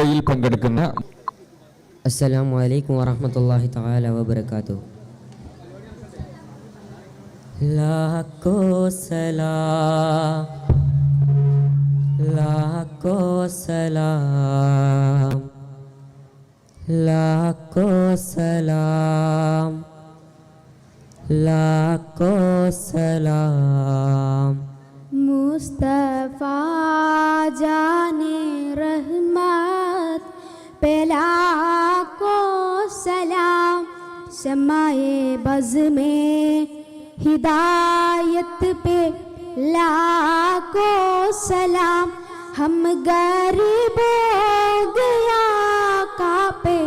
യിൽ പങ്കെടുക്കുന്ന അസ്സലാമു അലൈക്കും വറഹ്മത്തുള്ളാഹി തആല വബറകാതുഹു. लाखो सलाम लाखो सलाम लाखो सलाम लाखो सलाम मुस्तफ़ा जाने रहमत पे लाखो सलाम शमाए बज़ में हिदायत पे लाखों सलाम हम गरीब हो गया कापे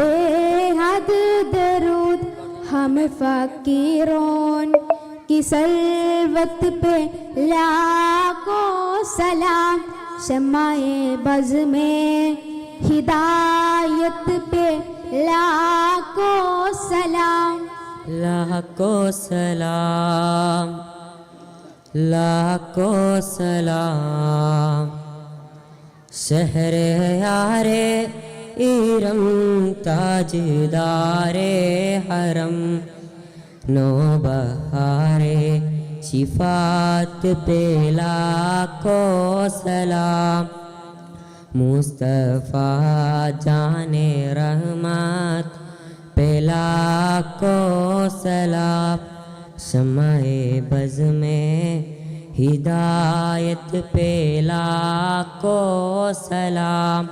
बेहद दरूद हम फ़कीरों की सलवत पे लाखों सलाम शमाए बज़ में हिदायत पे लाखों सलाम लाखो सलाम लाखो सलाम शहरे यारे इरम ताजदारे हरम नौबहारे शिफात पे लाखो सलाम मुस्तफ़ा जाने रहमत पे लाखो सलाम शमाए बज़ में हिदायत पे लाखो सलाम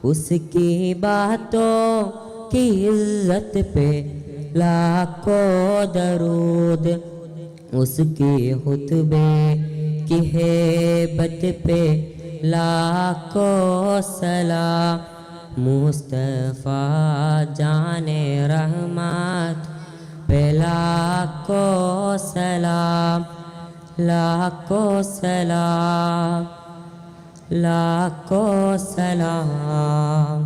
उसकी बातों की इज़्ज़त पे लाखो दरूद उसकी खुतबे की हेबत पे लाखो सलाम मुस्तफ़ा जाने रहमत पे लाखो सलाम लाखो सलाम लाखो सलाम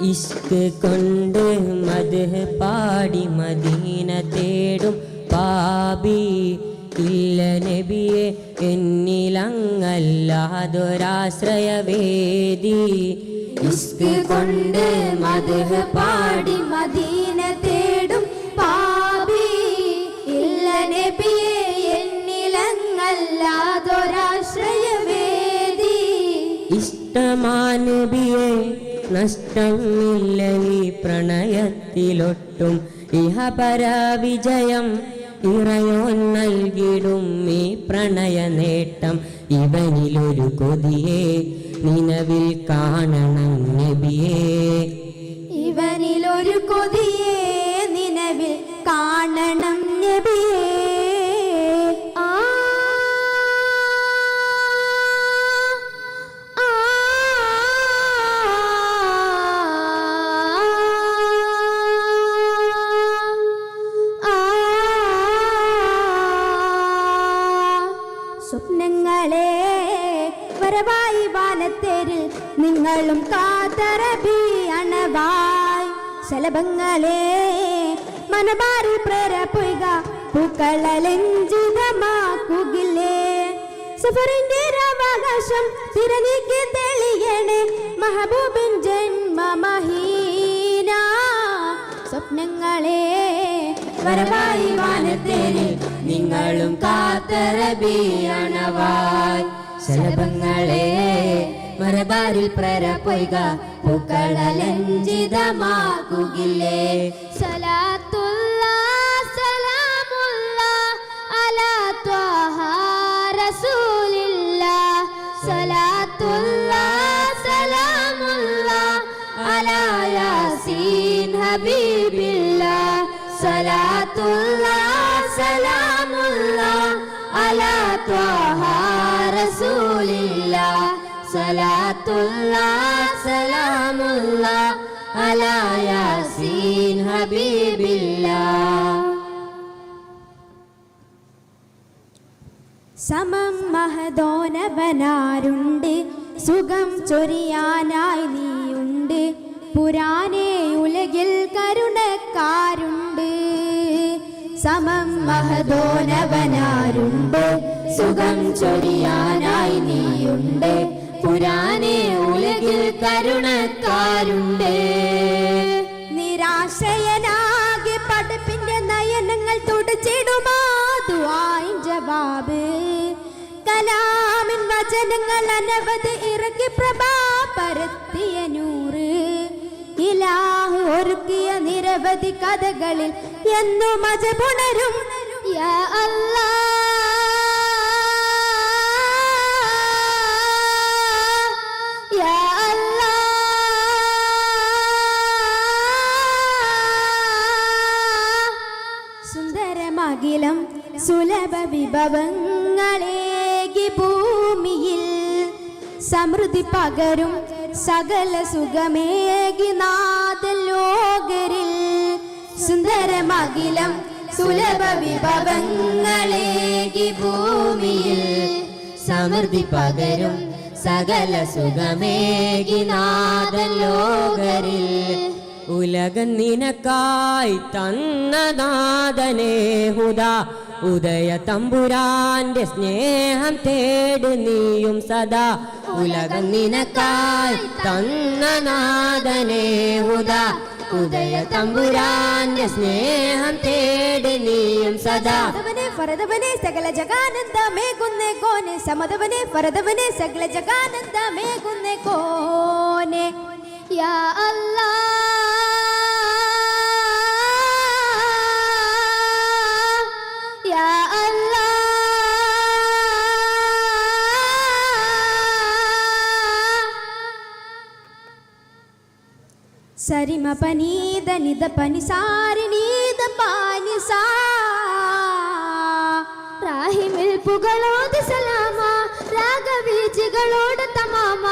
ഇഷ്ക് കൊണ്ട് മദ്ഹ് പാടി മദീന തേടും പാപി ഇല്ല നബിയെ എന്നിലങ്ങല്ലാതൊരാശ്രയവേദി ഇഷ്ക് കൊണ്ട് മദ്ഹ് പാടി മദീന തേടും പാപി ഇല്ല നബിയെ എന്നിലങ്ങല്ലാതൊരാശ്രയവേദി ഇഷ്ടമാ നബിയെ നഷ്ടമില്ല ഈ പ്രണയത്തിലൊട്ടും ഇഹപര വിജയം ഇറയോൻ നൽകിടും ഈ പ്രണയ നേട്ടം ഇവനിലൊരു കൊതിയെ നിലവിൽ കാണണം നബിയേ ഇവനിലൊരു കൊതിയെ നിലവിൽ കാണണം നബിയേ സ്വപ്നങ്ങളെ വരവായി വാനത്തേരിൽ നിങ്ങളും കാതരബി അണവായി ശലഭങ്ങളെ മനമാറി പ്രേരപ്പുക പൂക്കളലഞ്ചിതമാക്കുകില്ലേ സഫറിന്റെ രാവാകാശം തിരനീക്കി തെളിയണേ മഹബൂബിൻ ജന്മമഹീന സ്വപ്നങ്ങളെ വരവായി വാനത്തേരിൽ നിങ്ങളും കാത്തറബി അണവായി ശലഭങ്ങളെ മരബാരിൽ പ്രേരപ്പൊയ്ക പൂക്കളലഞ്ചിതമാക്കുകില്ലേ സലാത്തുല്ലാഹ് സലാമുല്ലാഹ് അലാ ത്വാഹ റസൂലില്ലാഹ് സലാത്തുല്ലാഹ് സലാമുല്ലാഹ് അലാ യാസീൻ ഹബീബില്ലാഹ് സലാത്തുല്ലാഹ് സലാമുല്ലാഹ് അലാ ത്വാഹ റസൂലില്ലാഹ് സലാത്തുല്ലാഹ് സലാമുല്ലാഹ് അലാ യാസീൻ ഹബീബില്ലാഹ് സമം മഹദോനവനാരുണ്ട്, സുഖം ചൊരിയാനായി നീയുണ്ട്, പുരാനേ ഉലകിൽ കരുണക്കാരുണ്ട്. സമം മഹദോനവനാരുണ്ട്, സുഖം ചൊരിയാനായി നീയുണ്ട്, പുരാനേ ഉലകിൽ കരുണക്കാരുണ്ട്. നിരാശയനാകെ പഠിപ്പിന്റെ നയനങ്ങൾ തുടച്ചിടുമാ ദുആഇൻ ജവാബ്. കലാമിൻ വചനങ്ങൾ അനവധി ഇറക്കി പ്രഭാ പരത്തിയ നൂറ്. ഇലാഹ് ഒരുക്കിയ നിരവധി കഥകളിൽ എന്നും അജബുണരും. യാ അല്ലാഹ് യാ അല്ലാഹ്. സുന്ദരമകിലം സുലഭ വിഭവങ്ങളേകി ഭൂമിയിൽ സമൃദ്ധി പകരും സകല സുഖമേകി നാദലോകരിൽ. സുന്ദരമകിലം സുലഭ വിഭവങ്ങളേകി ഭൂമിയിൽ സമൃദ്ധി പകരും സകല സുഖമേകി നാദലോകരിൽ. ഉലകം നിനക്കായി തന്ന നാഥനേ ഹുദാ, ഉദയ തമ്പുരാന്റെ സ്നേഹം തേട് നീയും സദാ. ഉലകം നിനക്കായി തന്ന നാഥനേ ഹുദാ, ഉദയ തമ്പുരാന്റെ സ്നേഹം തേട് നീയും സദാ. ഫറദവനെ സകല ജഗാനന്ദമേകുന്നേ കോനെ, സമദവനെ ഫറദവനെ സകല ജഗാനന്ദമേകുന്നേ കോനെ. യാ അല്ലാഹ് യാ അല്ലാഹ്. സരിമ പനീത നിത പനി സാരി നീത പാനി സാ. റാഹിമിൽ പുകളോട് സലാമ, രാഗവീജികളോട് തമാമ,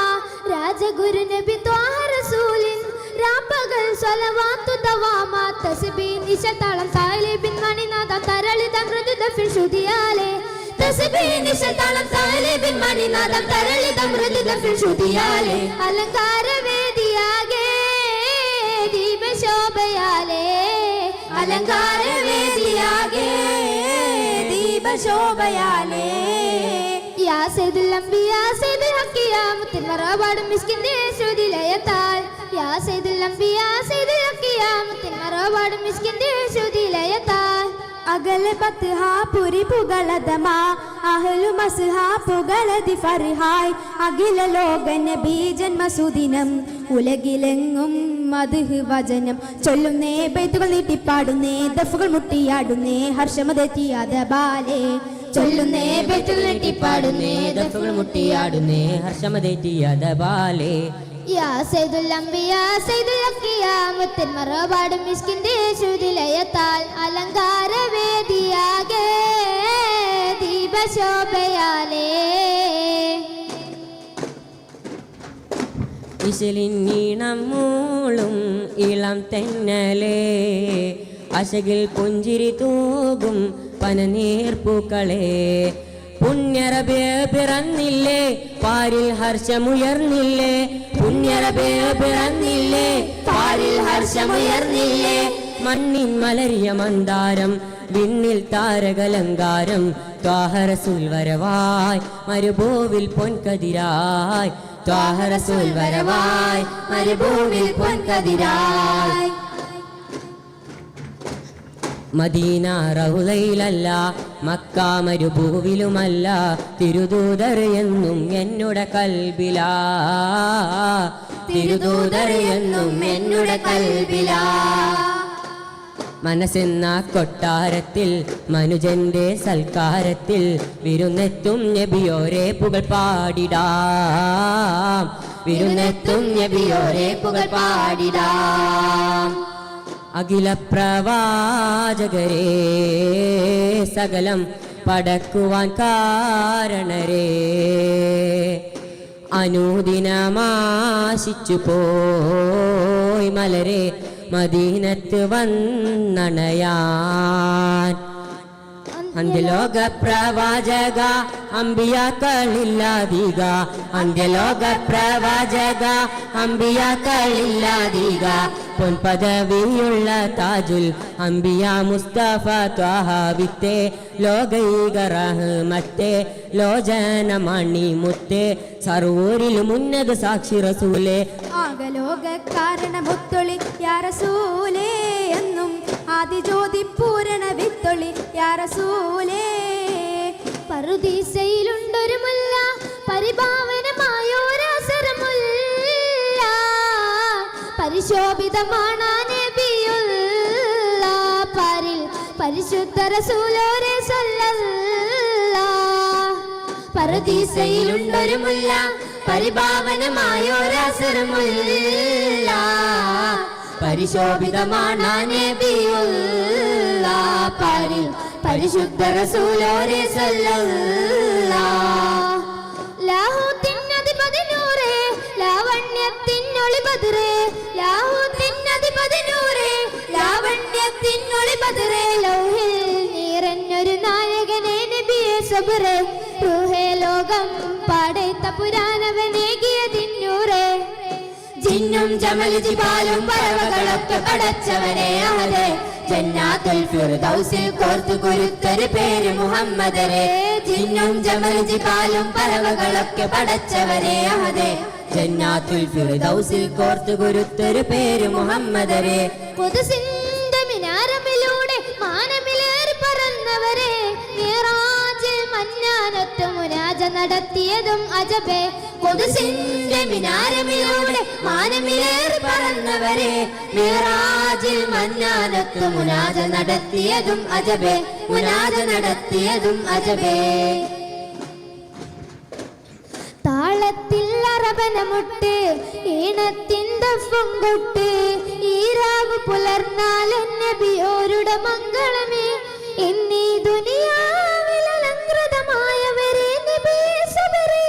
രാജഗുരു നബി ത്വാഹ റസൂലിൻ രാപ്പകൽ സ്വലവാത്തു ദവാമ. തസ്ബീഹ് നിശതാളം താലിബിൻ മണിനാദം തരളിത മൃദുത ഫിൽ ശ്രുതിയാലേ. തസ്ബീഹ് നിശതാളം താലിബിൻ മണിനാദം തരളിത മൃദുത ഫിൽ ശ്രുതിയാലേ. അലങ്കാര വേദിയാകെ ദീപശോഭയാലേ, അലങ്കാര വേദിയാകെ ദീപശോഭയാലേ. യാ സയ്യിദുൽ അംബിയാ സയ്യിദുൽ ഹക്കിയാ മുത്തിൻ മറവാട് മിസ്കിന്റെ ശ്രുതിലയത്താൽ. യാ സയ്യിദുൽ അംബിയാ സയ്യിദുൽ ഹക്കിയാ മുത്തിൻ മറവാട് മിസ്കിന്റെ ശ്രുതിലയത്താൽ. അകലെ ബത്ഹാ പുരി പുകളദമാ, അഹ്ലു മസ്ഹാ പുകളതി ഫർഹായ്. അഖില ലോക നബി ജന്മസുദിനം, ഉലകിലെങ്ങും മദ്ഹ് വചനം ചൊല്ലുന്നേ, ബൈത്തുകൾ നീട്ടിപ്പാടുന്നേ, ദഫുകൾ മുട്ടിയാടുന്നേ, ഹർഷമതെത്തിയാദബാലേ. ചൊല്ലുന്നേ, ബൈത്തുകൾ നീട്ടിപ്പാടുന്നേ, ദഫുകൾ മുട്ടിയാടുന്നേ, ഹർഷമതെത്തിയദബാലേ. യാ സയ്യിദുൽ അംബിയാ സയ്യിദുൽ ഹക്കിയാ മുത്തിൻ മറവാട് മിസ്കിന്റെ ശ്രുതിലയത്താൽ. അലങ്കാര വേദിയാകെ ദീപശോഭയാലേ. ഇശലിന്നീണം മൂളും ഇളം തെന്നലേ, അശകിൽ പുഞ്ചിരി തൂകും പനനീർപ്പൂക്കളെ. പുണ്യറബേ പിറന്നില്ലേ, പാരിൽ ഹർഷമുയർന്നില്ലേ. പുണ്യറബേ പിറന്നില്ലേ, പാരിൽ ഹർഷമുയർന്നില്ലേ. മണ്ണിൻ മലരിയ മന്ദാരം, വിണ്ണിൽ താരകലങ്കാരം. ത്വാഹ റസൂൽ വരവായി മരുഭൂവിൽ പൊൻകതിരായി. ത്വാഹ റസൂൽ വരവായി മരുഭൂവിൽ പൊൻകതിരായി. മദീന റൗളയിലല്ല, മക്ക മരുഭൂവിലുമല്ല, തിരുദൂതർ എന്നും എന്നുടെ കൽബിലാ. തിരുദൂതർ എന്നും എന്നുടെ കൽബിലാ. മനസ്സെന്ന കൊട്ടാരത്തിൽ മനുജന്റെ സൽക്കാരത്തിൽ വിരുന്നെത്തും നബിയോരെ പുകൾ പാടിടാം. വിരുന്നെത്തും നബിയോരെ പുകൾ പാടിടാം. അഖില പ്രവാചകരേ സകലം പടക്കുവാൻ കാരണരേ, അനുദിനമാശിച്ചു പോയി മലരെ മദീനത്ത് വന്നണയാൻ. അന്ത്യലോക പ്രവാചക അമ്പിയാക്കളില്ലാതിക അന്ത്യലോക പ്രവാചക അമ്പിയാക്കളില്ലാതിക പൊൻപദവിയുള്ള താജുൽ അംബിയ മുസ്തഫ ത്വാഹ വിത്തെ ലോകൈക റഹ്മത്തെ ലോചനമണി മുത്തെ സർവൂരിലും ഉന്നത സാക്ഷി റസൂലേ ആകലോക കാരണമൊത്തൊളി യാ റസൂലേ എന്നും ആദിജ്യോതി പൂരണ വിത്തൊളി യാ റസൂലേ പറുദീസയിലുണ്ടൊരു മുല്ല പരിഭാവനമായോരസരമുല്ല പരിശോഭിതമാണ് നബിയുള്ള പാരിൽ പരിശുദ്ധ റസൂലോരെ സല്ലല്ലാഹ് പറുദീസയിലുണ്ടൊരു മുല്ല പരിഭാവനമായോരസരമുല്ല പരിശോഭിതമാണ് നബിയുള്ള പാരിൽ പരിശുദ്ധ റസൂലോരെ സല്ലല്ലാഹ് ലാഹൂത്തിനധിപതി നൂറേ ലാവണ്യത്തിനൊളി ബദറേ ലാഹൂത്തിനധിപതി നൂറേ ലാവണ്യത്തിനൊളി ബദറേ ലൗഹിൽ നിറഞ്ഞൊരു നായകനെ നബിയെ സബറേ റൂഹേ ലോകം പാടേത്ത പുരാനവനേകിയതിന്നൂറേ ജിന്നും ജമൽ ജിബാലും പറവകളൊക്കെ പടച്ചവനെ അഹദേ ജന്നാത്തുൽ ഫിർദൗസിൽ കോർത്തു കുരുത്തൊരു പേര് മുഹമ്മദരെ ജിന്നും ജമൽ ജിബാലും പറവകളൊക്കെ പടച്ചവനെ അഹദേ ജന്നാത്തുൽ ഫിർദൗസിൽ കോർത്തു കുരുത്തൊരു പേര് മുഹമ്മദരെ ഖുദ്സിന്റെ മിനാരമിലൂടെ മാനമിലേറി പറന്നവരെ മിറാജിൽ മന്നാനത്ത് മുനാജ നടത്തിയതും അജബേ ഖുദ്സിന്റെ മിനാരമിലൂടെ മാനമിലേറി പറന്നവരെ മിറാജിൽ മന്നാനത്ത് മുനാജ നടത്തിയതും അജബേ മുനാജ നടത്തിയതും അജബേ താളത്തിൽ അറബനമുട്ട് ഈണത്തിൻ ദഫും കൊട്ട് ഈരാവ് പുലർന്നാൽ നബിയോരുടെ മംഗളമേ എന്നീ ദുനിയാവിൽ അലങ്കൃതമായവരെ നബിയെ സബറേ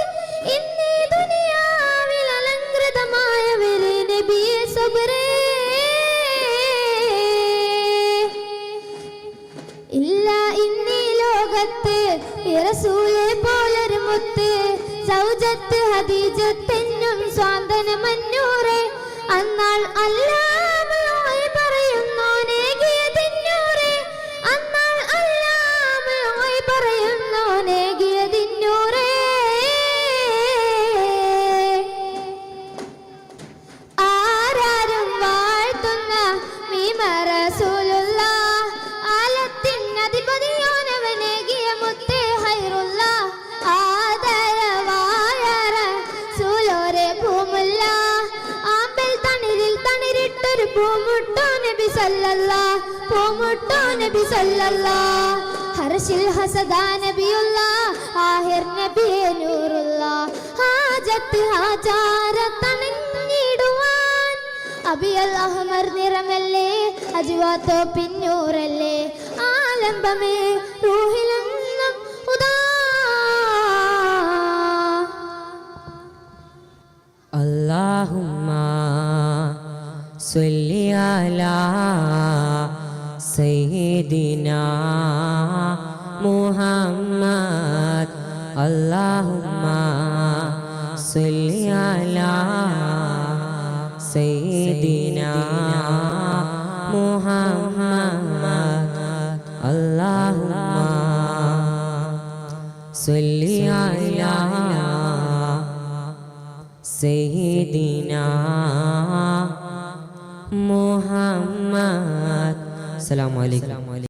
എന്നീ ദുനിയാവിൽ അലങ്കൃതമായവരെ നബിയെ സബറേ ഇല്ല ഇന്നീ ലോകത്ത് റസൂലെ പോലൊരു മുത്ത് സൗജത്ത് ഹദീജത്തെന്നും സ്വാന്തനമന്നൂറെ അന്നാൾ അല്ലാമയോയി പറയുന്നോനേകിയതിന്നൂറെ അന്നാൾ അല്ലാമയോയി പറയുന്നോനേകിയതിന്നൂറെ ആരാരും വാഴ്ത്തുന്ന മീമ റസൂലുള്ളാഹ് ആലത്തിനധിപതിയോനവനേകിയ മുത്തേ ഹൈറുള്ള ആദരവായ റസൂലോരെ ഭൂമുല്ല ആമ്പൽ തണിരിൽ തണിരിട്ടൊരു പൂമുട്ടോ നബി സല്ലല്ലാഹ് പൂമുട്ടോ നബി സല്ലല്ലാഹ് ഹർഷിൽ ഹസദാ നബിയുള്ള ആഹിർ നബിയെ നൂറുള്ള ഹാജത്ത് ഹാജാരത്തണഞ്ഞിടുവാൻ അബിയൽ അഹ്മർ നിറമല്ലേ അജ്വാത്തോ പിന്നൂറല്ലേ ആലംബമേ റൂഹിലെന്നും ഉദാ അല്ലാഹുമ്മ സ്വല്ലി അലാ സയ്യിദിനാ മുഹമ്മദ് അല്ലാഹുമ്മ സ്വല്ലി അലാ സയ്യിദിനാ മുഹമ്മദ് അല്ലാഹുമ്മ സ്വല്ലി അലാ സയ്യിദിനാ മുഹമ്മദ്. അസ്സലാമു അലൈക്കും.